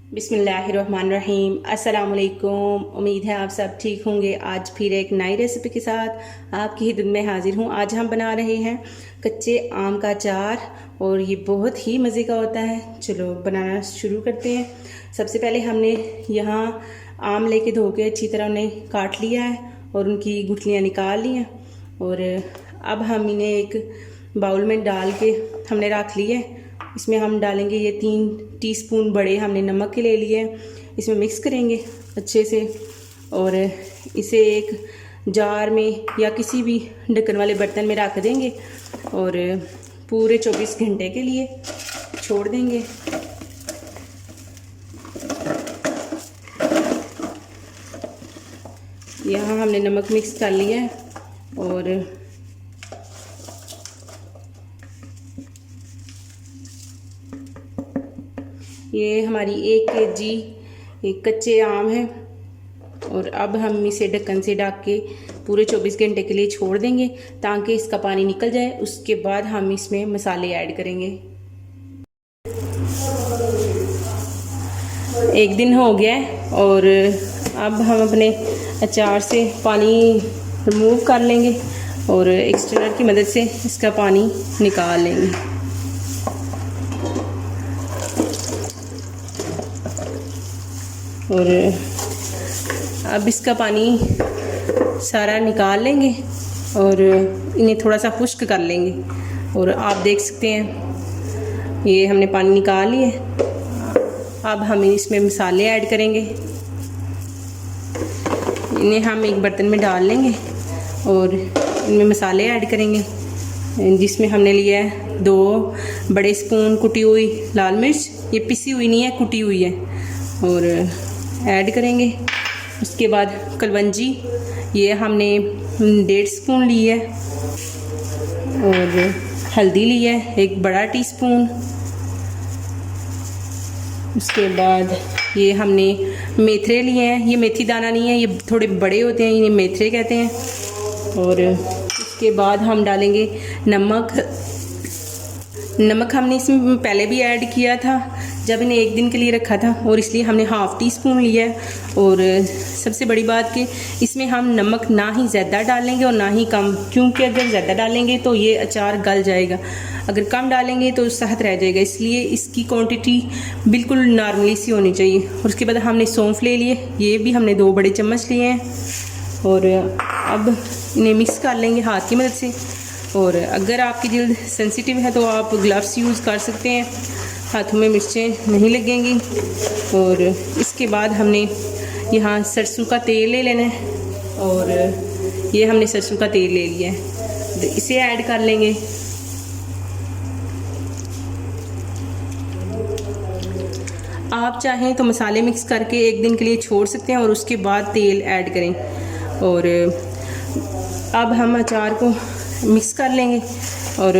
बिस्मिल्लाहिर्रहमानिर्रहीम। अस्सलाम वालेकुम। उम्मीद है आप सब ठीक होंगे। आज फिर एक नई रेसिपी के साथ आपकी खिदमत में हाजिर हूँ। आज हम बना रहे हैं कच्चे आम का अचार और ये बहुत ही मज़े का होता है। चलो बनाना शुरू करते हैं। सबसे पहले हमने यहाँ आम लेके धो के अच्छी तरह उन्हें काट लिया है और उनकी गुठलियाँ निकाल ली हैं और अब हम इन्हें एक बाउल में डाल के हमने रख लिए है। इसमें हम डालेंगे ये 3 टीस्पून बड़े हमने नमक के ले लिए। इसमें मिक्स करेंगे अच्छे से और इसे एक जार में या किसी भी ढक्कन वाले बर्तन में रख देंगे और पूरे 24 घंटे के लिए छोड़ देंगे। यहाँ हमने नमक मिक्स कर लिया है और ये हमारी 1 केजी एक कच्चे आम है और अब हम इसे ढक्कन से ढक के पूरे 24 घंटे के लिए छोड़ देंगे ताकि इसका पानी निकल जाए। उसके बाद हम इसमें मसाले ऐड करेंगे। 1 दिन हो गया है और अब हम अपने अचार से पानी रिमूव कर लेंगे और एक स्ट्रेनर की मदद से इसका पानी निकाल लेंगे। और अब इसका पानी सारा निकाल लेंगे और इन्हें थोड़ा सा खुश्क कर लेंगे। और आप देख सकते हैं ये हमने पानी निकाल लिए। अब हम इसमें मसाले ऐड करेंगे। इन्हें हम एक बर्तन में डाल लेंगे और इनमें मसाले ऐड करेंगे, जिसमें हमने लिया है 2 बड़े स्पून कुटी हुई लाल मिर्च। ये पिसी हुई नहीं है, कुटी हुई है और ऐड करेंगे। उसके बाद कलवंजी ये हमने 1.5 स्पून ली है और हल्दी ली है 1 बड़ा टीस्पून। उसके बाद ये हमने मेथरे लिए हैं। ये मेथी दाना नहीं है, ये थोड़े बड़े होते हैं, इन्हें मेथरे कहते हैं। और उसके बाद हम डालेंगे नमक। नमक हमने इसमें पहले भी ऐड किया था जब इन्हें 1 दिन के लिए रखा था और इसलिए हमने ½ टीस्पून लिया है। और सबसे बड़ी बात कि इसमें हम नमक ना ही ज़्यादा डालेंगे और ना ही कम, क्योंकि अगर ज़्यादा डालेंगे तो ये अचार गल जाएगा, अगर कम डालेंगे तो सहत रह जाएगा। इसलिए इसकी क्वांटिटी बिल्कुल नॉर्मली सी होनी चाहिए। और उसके बाद हमने सौंफ ले लिए, ये भी हमने 2 बड़े चम्मच लिए हैं और अब इन्हें मिक्स कर लेंगे हाथ की मदद से। और अगर आपकी जल्द सेंसिटिव है तो आप ग्लव्स यूज़ कर सकते हैं, हाथों में मिर्चें नहीं लगेंगी। और इसके बाद हमने यहाँ सरसों का तेल ले लेना है और ये हमने सरसों का तेल ले लिया है, तो इसे ऐड कर लेंगे। आप चाहें तो मसाले मिक्स करके 1 दिन के लिए छोड़ सकते हैं और उसके बाद तेल ऐड करें। और अब हम अचार को मिक्स कर लेंगे और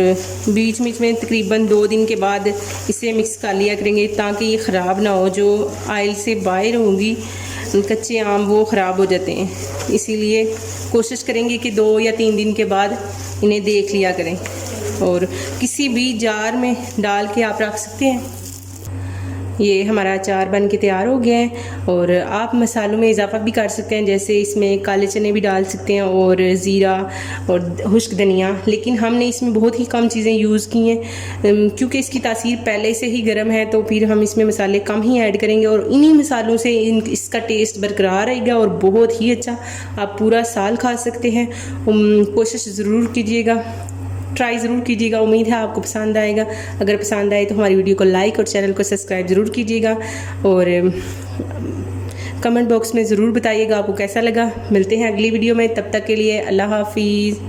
बीच बीच में तकरीबन 2 दिन के बाद इसे मिक्स कर लिया करेंगे ताकि ये ख़राब ना हो। जो आयल से बाहर होंगी कच्चे आम वो ख़राब हो जाते हैं, इसीलिए कोशिश करेंगे कि 2 या 3 दिन के बाद इन्हें देख लिया करें। और किसी भी जार में डाल के आप रख सकते हैं। ये हमारा अचार बन के तैयार हो गया है। और आप मसालों में इजाफा भी कर सकते हैं, जैसे इसमें काले चने भी डाल सकते हैं और ज़ीरा और खुश्क धनिया, लेकिन हमने इसमें बहुत ही कम चीज़ें यूज़ की हैं क्योंकि इसकी तासीर पहले से ही गर्म है, तो फिर हम इसमें मसाले कम ही ऐड करेंगे और इन्हीं मसालों से इसका टेस्ट बरकरार रहेगा और बहुत ही अच्छा आप पूरा साल खा सकते हैं। कोशिश ज़रूर कीजिएगा, ट्राई ज़रूर कीजिएगा। उम्मीद है आपको पसंद आएगा। अगर पसंद आए तो हमारी वीडियो को लाइक और चैनल को सब्सक्राइब ज़रूर कीजिएगा और कमेंट बॉक्स में ज़रूर बताइएगा आपको कैसा लगा। मिलते हैं अगली वीडियो में, तब तक के लिए अल्लाह हाफिज़।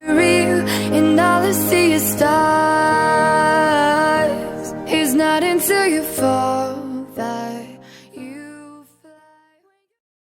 Real, and all I see is stars.